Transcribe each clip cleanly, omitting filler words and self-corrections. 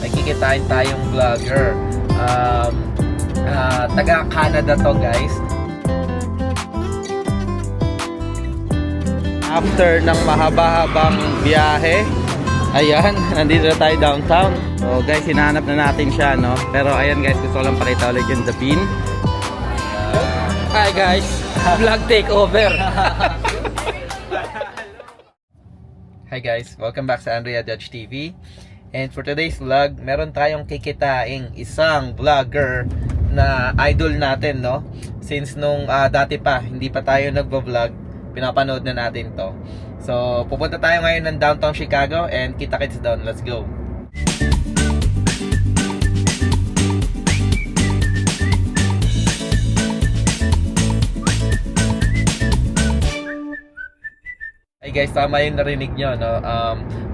may kikitain tayong vlogger. Taga Canada to, guys. After ng mahaba-habang biyahe, ayan, nandito na tayo downtown. So guys, hinahanap na natin siya, no? Pero ayan guys, gusto ko lang pakita ulit yung The Bean. Hi guys, vlog takeover. Hi guys, welcome back sa Andrea Judge TV. And for today's vlog, meron tayong kikitaing isang vlogger na idol natin, no? Since nung dati pa, hindi pa tayo nagvo-vlog, pinapanood na natin to. So, pupunta tayo ngayon ng downtown Chicago and kita-kits down. Let's go! Hey guys, tama yung narinig nyo, no?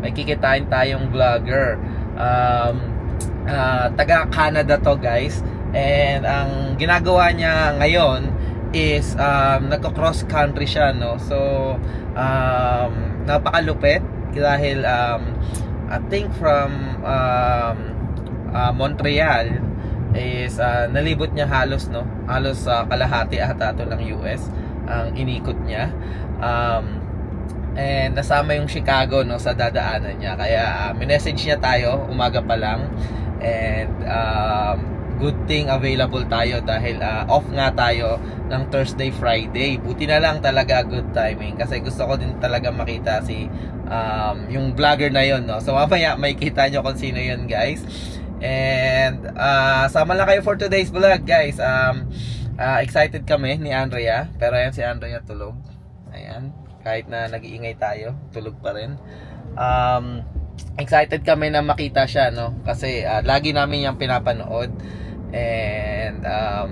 May kikitain tayong vlogger. Taga Canada to, guys. And ang ginagawa niya ngayon is nagko-cross country siya, no? So napakalupit dahil I think from Montreal is nalibot niya halos, no? Halos kalahati ata ito ng US ang inikot niya. And nasama yung Chicago, no, sa dadaanan niya. Kaya minessage niya tayo umaga pa lang. And good thing available tayo dahil off nga tayo ng Thursday, Friday. Buti na lang talaga good timing kasi gusto ko din talaga makita si yung vlogger na yon, no? So mamaya may kita nyo kung sino yun, guys. And sama lang kayo for today's vlog, guys. Excited kami ni Andrea, pero ayan si Andrea tulog. Ayan, kahit na nag-iingay tayo, tulog pa rin. Excited kami na makita siya, no? Kasi lagi namin yung pinapanood. And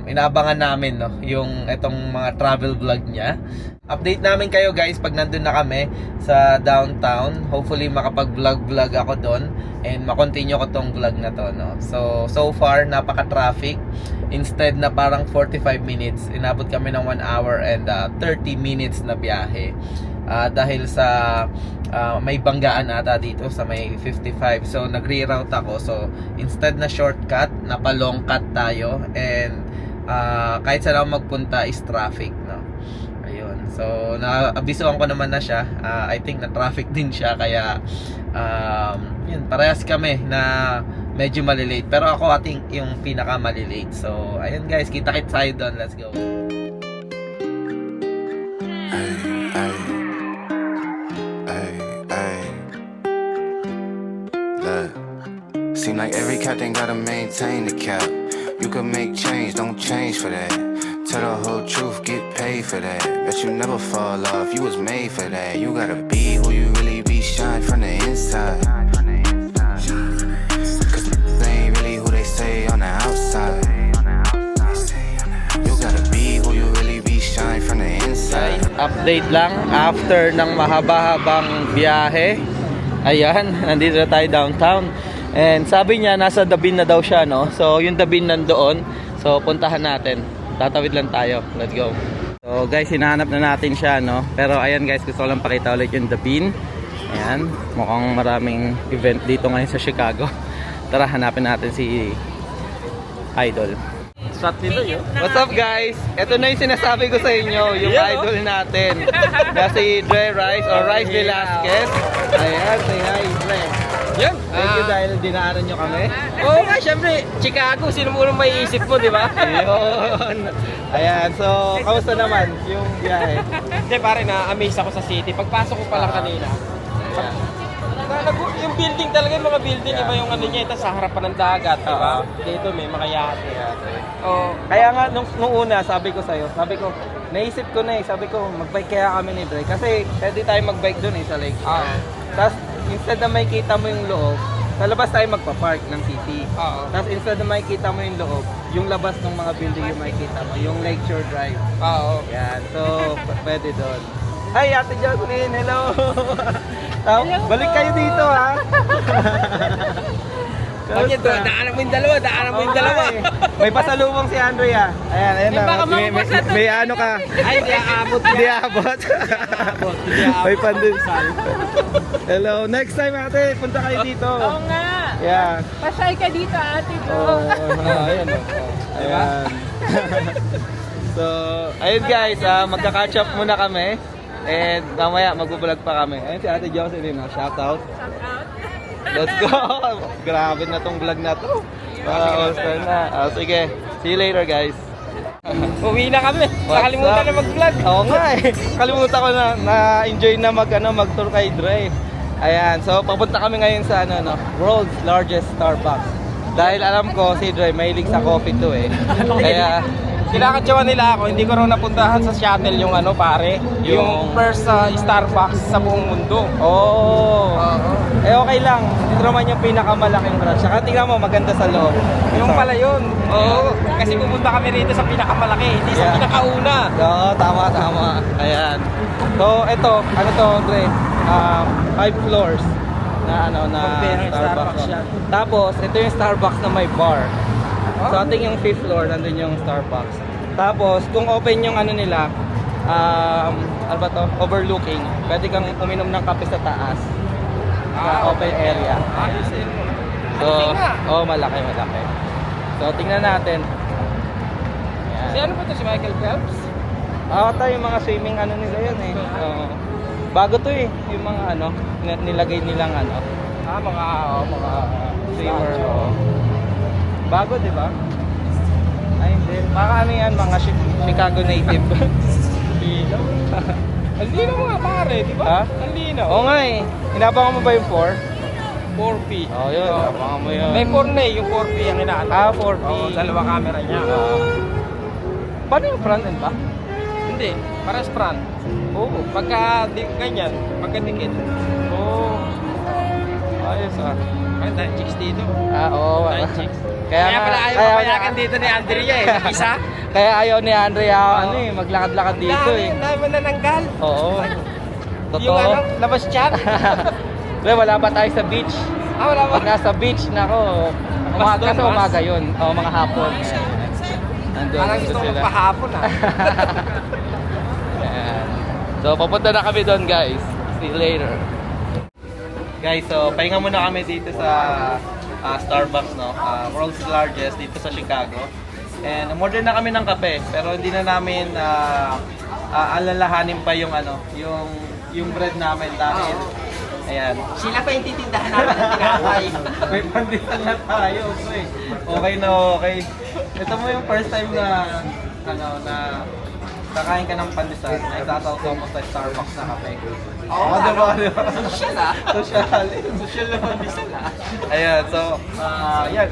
inaabangan namin, no, yung itong mga travel vlog niya. Update namin kayo, guys, pag nandun na kami sa downtown. Hopefully makapag-vlog ako doon and makontinue ko tong vlog na to, no? So far napaka-traffic. Instead na parang 45 minutes, inabot kami ng 1 hour and 30 minutes na biyahe. Dahil sa may banggaan ata dito sa may 55. So nag-reroute ako. So instead na shortcut, napa-long cut tayo. And kahit saan ako magpunta is traffic, no? Ayun. So naabisuhan ko naman na siya. I think na traffic din siya. Kaya yun, parehas kami na medyo malilate. Pero ako I think yung pinaka malilate. So ayun guys, kita-kits tayo doon. Let's go. Seem like every captain gotta maintain the cap. You can make change, don't change for that. Tell the whole truth, get paid for that. Bet you never fall off, you was made for that. You gotta be who you really be, shine from the inside. Cause they ain't really who they say on the outside. You gotta be who you really be, shine from the inside. Update lang after ng mahaba-habang biyahe. Ayan, nandito na tayo downtown. And sabi niya nasa The Bean na daw siya, no? So yung The Bean nandoon. So puntahan natin. Tatawid lang tayo. Let's go. So guys, hinahanap na natin siya, no? Pero ayan guys, gusto ko lang pakita ulit yung The Bean. Ayan, mukhang maraming event dito ngayon sa Chicago. Tara, hanapin natin si Idol. What's up, guys? Ito na yung sinasabi ko sa inyo, yung idol natin na si Dre Rice or Rice Velasquez. Ayan, say hi, Dre. Yun. Thank you dahil dinaanan nyo kami. Oo nga, syempre, Chicago, sino mo nang maiisip mo, di ba? Ayun. Ayan, so, kamusta naman yung biyahe? Hindi, pare, na-amaze ako sa city. Pagpasok ko pa lang kanina. Yung building talaga, yung mga building, iba yung ano niya, ito sa harapan ng dagat, di ba? Dito may mga yate. Oh. Kaya nga, nung una, sabi ko sa'yo, naisip ko na sabi ko, magbike kaya kami ni Dre. Kasi, pwede tayo magbike dun sa lake. Tapos, instead na makikita mo yung loob, sa labas tayo magpa-park ng city. Tapos instead na makikita mo yung loob, yung labas ng mga building yung makikita mo, yung Lakeshore Drive. Yan, so pwede doon. Hi, Ate Jocelyn, hello! Balik kayo dito, ha? Daanan mo yung dalawa, May pasalubong si Andrea. Ayan na. May ano ka. Ay, hindi aabot. Hindi aabot. May pandesal. Hello, next time ate, punta kayo dito. Oo nga. Yan. Pasay ka dito, ate ko. Ayan o. Ayan. So, ayun guys, magka-catch up muna kami. And mamaya magbo-vlog pa kami. Ayun si Ate Jocelyn, shout out. Shout out. Let's go! Grabe na tong vlog na to. All-star na. Sige, see you later guys. Uwi na kami. What's Nakalimutan up? na mag-vlog. Oo nga eh. Kalimutan ko na-enjoy na mag-tour kay Dre. Ayan, so papunta kami ngayon sa world's largest Starbucks. Dahil alam ko si Dre mahilig sa coffee to eh. Kaya Kinakatsawan nila ako, hindi ko raw napuntahan sa shuttle yung pare. Yung first Starbucks sa buong mundo. oh. Eh okay lang. Ito naman yung pinakamalaking branch. Saka tingnan mo maganda sa loob. Yung pala yun. Oo. Kasi pumunta kami rito sa pinakamalaki, hindi sa Yeah. pinakauna. Oo, tama. Ayan. So ito, ano to, Dre? 5 floors na Compare ng Starbucks. Starbucks yan. Tapos ito yung Starbucks na may bar. So ating yung 5th floor nandun yung Starbucks. Tapos kung open yung nila, ano ba to? Overlooking. Pwede kang uminom ng kape sa taas. Sa open area. Ayos eh. So, malaki. So tingnan natin. Ayan. Si ano ba to? Si Michael Phelps? Tayo yung mga swimming nila yun eh. Oo. Bago to eh, yung mga nilagay nilang Mga swimmer. Oo. Bago, di ba? Ay, hindi. Baka yan, mga Chicago native. linaw. Ang linaw mga pare, di ba? Ha? Ang linaw. Oo nga eh. Hinabangan mo ba yung 4? 4P. Oo, yun. Hinabangan mo yun. May 4 na eh, yung 4P ang inaano. 4P. Oo, dalawa camera niya. Paano yung front end ba? Hindi, paras front. Oo. Pagka ganyan, pagka dikit. Oo. Ayos ah. Ay, dahil chicks dito. Oo. Dahil chicks. Kaya Kaya pala ayaw mapayakan dito ni Andrea eh. Isa. Kaya ayaw ni Andrea maglakad-lakad dito eh. Dami mo nananggal. Oo. Yung Totoo. labas chan. Pre, wala pa tayo sa beach. Wala ba? Pag nasa beach, nako. Umaga sa umaga yun. O, mga hapon. Nandun Parang gusto ko magpahapon Ayan. So, papunta na kami doon guys. See you later. Guys, so pahinga muna kami dito sa Starbucks, world's largest dito sa Chicago. And umorder na kami ng kape, pero hindi na namin alalahanin pa yung yung bread namin dahil ayan. Sila pa yung titindahan namin ng tinapay. May pandesal na tayo, okay. Okay. Ito mo yung first time na kakain ka ng pandesal na isasaw-saw mo sa Starbucks na kape. Oo, diba? Social Social na pandesal Ayan, so,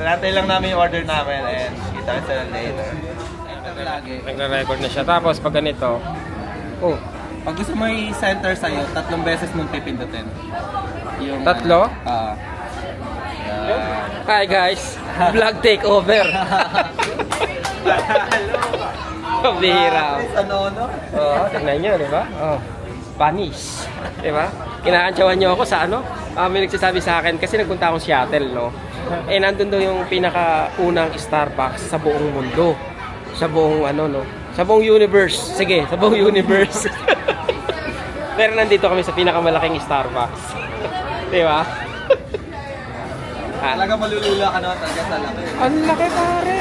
nantay lang namin yung order namin and kita sila later. Nagre-record na siya. Tapos pag ganito, Pag gusto mo i-center sa'yo, 3 beses mong pipindutin. Yung, 3? Hi guys, vlog takeover. Kabira. no? Oo, tignan nyo, di ba? Spanish. Di ba? Kinakantsawan nyo ako sa may nagsasabi sa akin kasi nagpunta akong Seattle, no? Eh, nandun daw yung pinakaunang Starbucks sa buong mundo. Sa buong sa buong universe. Sige, sa buong universe. Pero nandito kami sa pinakamalaking Starbucks. Di ba? Talaga malulula ka naman talaga sa laki. Ang laki pare.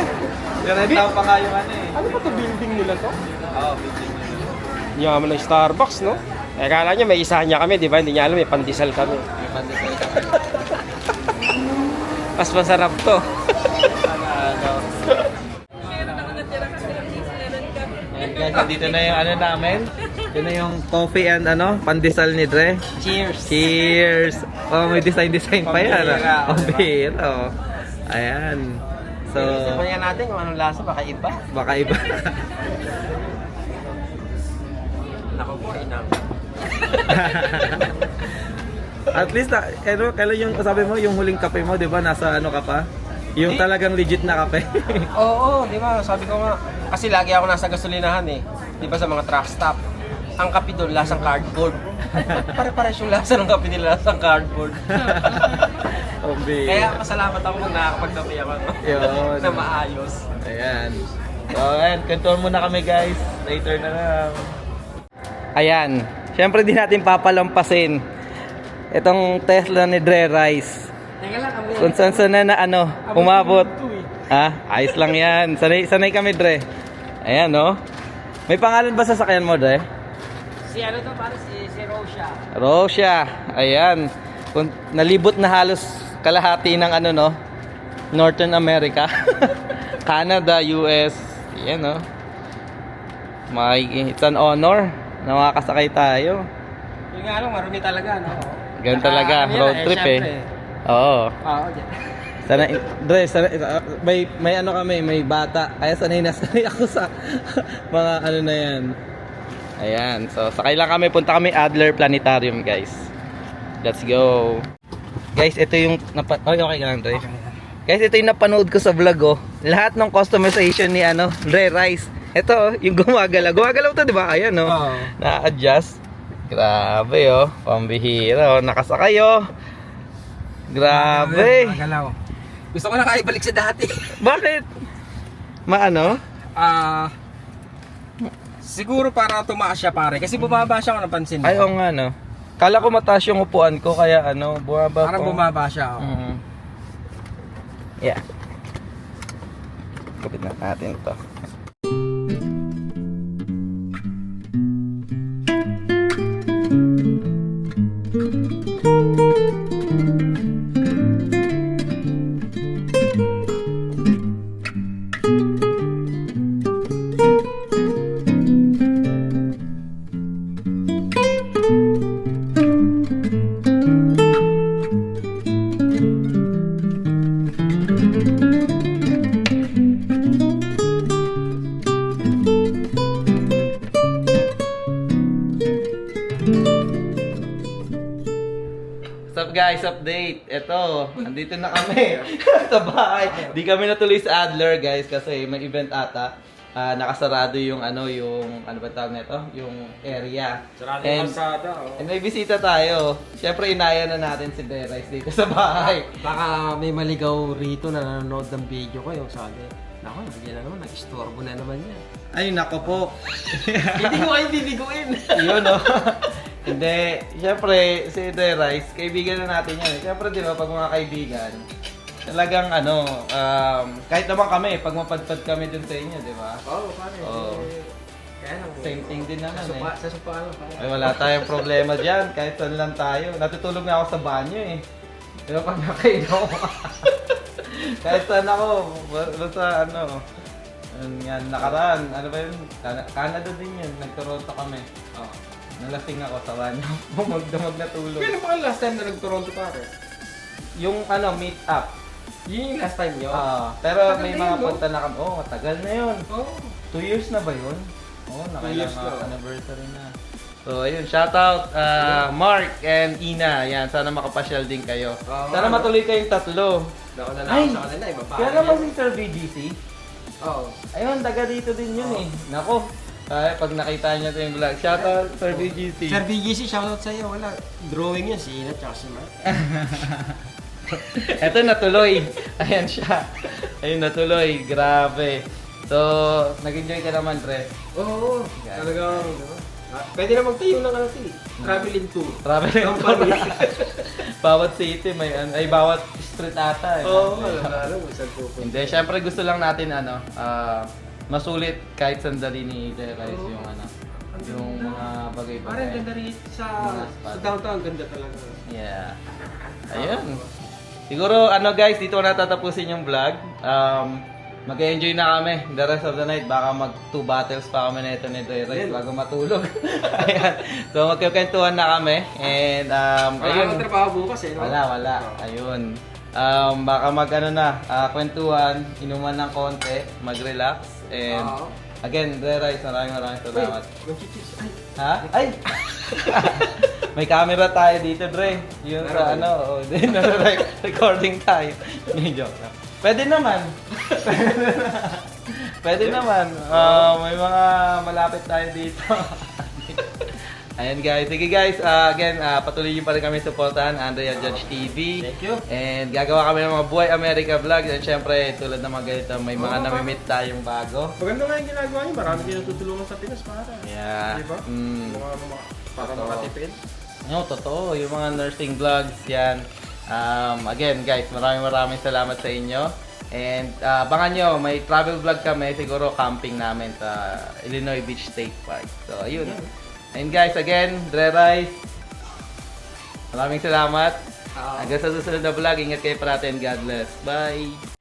Diretaw pa nga yung Ano ba to building nila to? Oo, building nila. Yaman ng Starbucks, no? Eh, kala niya may isa niya kami, di ba? Hindi niya alam, may pandesal kami. May pandesal ka. Mas masarap to. Ayan guys, nandito na yung namin. Yun na yung coffee and pandesal ni Dre. Cheers! Cheers! Oh, may design pa yan. Pambira. Pambira. Ayan. So, Sabayan natin kung anong lasa, baka iba. baka iba. Nako po, inang. At least, kailan yung, sabi mo, yung huling kape mo, di ba, nasa ka pa? Yung talagang legit na kape. Oo, di ba? Sabi ko nga, kasi lagi ako nasa gasolinahan eh. Di ba sa mga truck stop? Ang kape doon, lasang cardboard. Pare-pares yung lasa ng kape nila, lasang cardboard. Kaya masalamat ako kung nakakapagkape ako. Yun. Na maayos. Ayan. So, ayan, kantuan muna kami guys. Later na lang. Ayan. Siyempre di natin papalampasin itong Tesla ni Dre Rice. Teka lang, kami. Kung saan na ano, umabot. Ha? Ayos lang yan. Sanay kami, Dre. Ayan, no? May pangalan ba sa sakyan mo, Dre? Si ano to, pare, si Rosha. Rosia. Ayan. Kung nalibot na halos kalahati ng ano, no? Northern America. Canada, US. Ayan, no? It's an honor na makakasakay tayo. Yung nga lang, marumi talaga, no? Ganun talaga, road trip Oo. Oo, dyan. May ano kami, may bata. Kaya sanay ako sa mga ano na yan. Ayan, so sakay lang kami, punta kami Adler Planetarium, guys. Let's go. Guys, ito yung okay ka lang, Dre. Guys, ito yung napanood ko sa vlog, oh. Lahat ng customization ni Dre Rice. Ito, oh, yung gumagalaw. Gumagalaw to, di ba? Ayan, oh. Oo. Na-adjust. Grabe, oh. Pambihira, oh. Nakasakay, oh. Grabe. Magalaw. Gusto ko na kaibalik sa dati. Bakit? Maano? Siguro para tumaas siya, pare. Kasi bumaba siya kung napansin mo. Ay, oo nga, no. Kala ko mataas yung upuan ko, kaya bumaba Parang ko. bumaba siya. Oh. Mhm. Yeah. Kapit na natin to. What's up guys, update. Ito, andito na kami sa bahay. Di kami natuloy sa Adler guys kasi may event ata. Nakasarado yung ano ba tawag nito? Yung area. Sarado And- yung kalsada. Oh. And may bisita tayo. Siyempre inaya na natin si Derice dito sa bahay. Baka may maligaw rito na nanonood ng video ko yung sabi. Nako, bigyan na naman, nag-istorbo na naman yan. Ay, nako po. Hindi ko kayo bibiguin. Yun, no? Hindi. Siyempre, si Derice, kaibigan na natin yan. Siyempre, di ba, pag mga kaibigan, talagang kahit naman kami, pag mapadpad kami dun sa inyo, di ba? Oo, pare. Oo. Kaya lang. Same thing din naman eh. Sa sopa lang, pare. Ay, wala tayong problema dyan. Kahit saan lang tayo. Natutulog na ako sa banyo eh. Di ba pag nakainom? Kahit saan ako. Basta nakaraan. Ano ba yun? Canada din yun. Nag-Toronto kami. Oo. Nalasing ako sa banyo. Bumagdamag na tulog. Kailan ba last time na nag-Toronto, pare? Yung meet up. Yun yung last time nyo? Pero Matagal may na mga yun, no? punta na kami. Oo, matagal na yun. Oo. 2 years na ba yun? Oo, 2 years nakailang na. anniversary na. So, ayun, shoutout Mark and Ina. Yan, sana makapasyal din kayo. Oo. Sana matuloy kayong tatlo. Nauna na Ay! ako sa kanila, iba pa. Kaya naman si Sir BGC. Oo. Ayun, taga dito din yun eh. Nako, pag nakita niyo ito yung vlog. Shoutout Sir BGC. Sir BGC, shoutout sa iyo. Wala. Drawing yun, si Ina tsaka si Mark. Eto natuloy. Ayan siya. Ayun, natuloy. Grabe. So, nag-enjoy ka naman, Dre. Oo. Talagang, diba? Pwede na magtayo ng traveling tour. Traveling Company. Bawat city may bawat street ata eh. Oo, alam mo, saan pupunta. Hindi, syempre gusto lang natin masulit kahit sandali ni Derice yung yung mga bagay-bagay. Parang ganda rin sa downtown, ganda talaga. Yeah. Ayun. Siguro guys, dito na tatapusin yung vlog. Mag-enjoy na kami the rest of the night. Baka mag 2 battles pa kami na ito ni Derice bago matulog. Ayan. So magkikwentuhan na kami. And ayun. Wala trabaho bukas eh, no? Wala. Ayun. Baka kwentuhan, inuman ng konti, mag-relax. And again, Derice, maraming salamat. Mag-cheese. Ay, Ha? Ay! May camera tayo dito, Dre. Yung sa recording tayo. Joke lang. Pwede naman. Pwede naman. May mga malapit tayo dito. Ayan guys. Sige guys, again, patuloy nyo pa rin kami supportahan, Andrea Judge TV. Thank you. And gagawa kami ng mga Buhay America vlogs. And syempre, tulad ng mga ganito, may mga namimit tayong bago. Maganda nga yung ginagawa niyo. Marami din natutulungan sa Pinas para. Yeah. Diba? Para Totoo. makatipid. No, totoo. Yung mga nursing vlogs, yan. Again guys, maraming salamat sa inyo. And abangan nyo, may travel vlog kami, siguro camping namin sa Illinois Beach State Park. So ayun. And guys, again, Dre Rice, maraming salamat. Hanggang sa susunod na vlog, ingat kayo parati and God bless. Bye!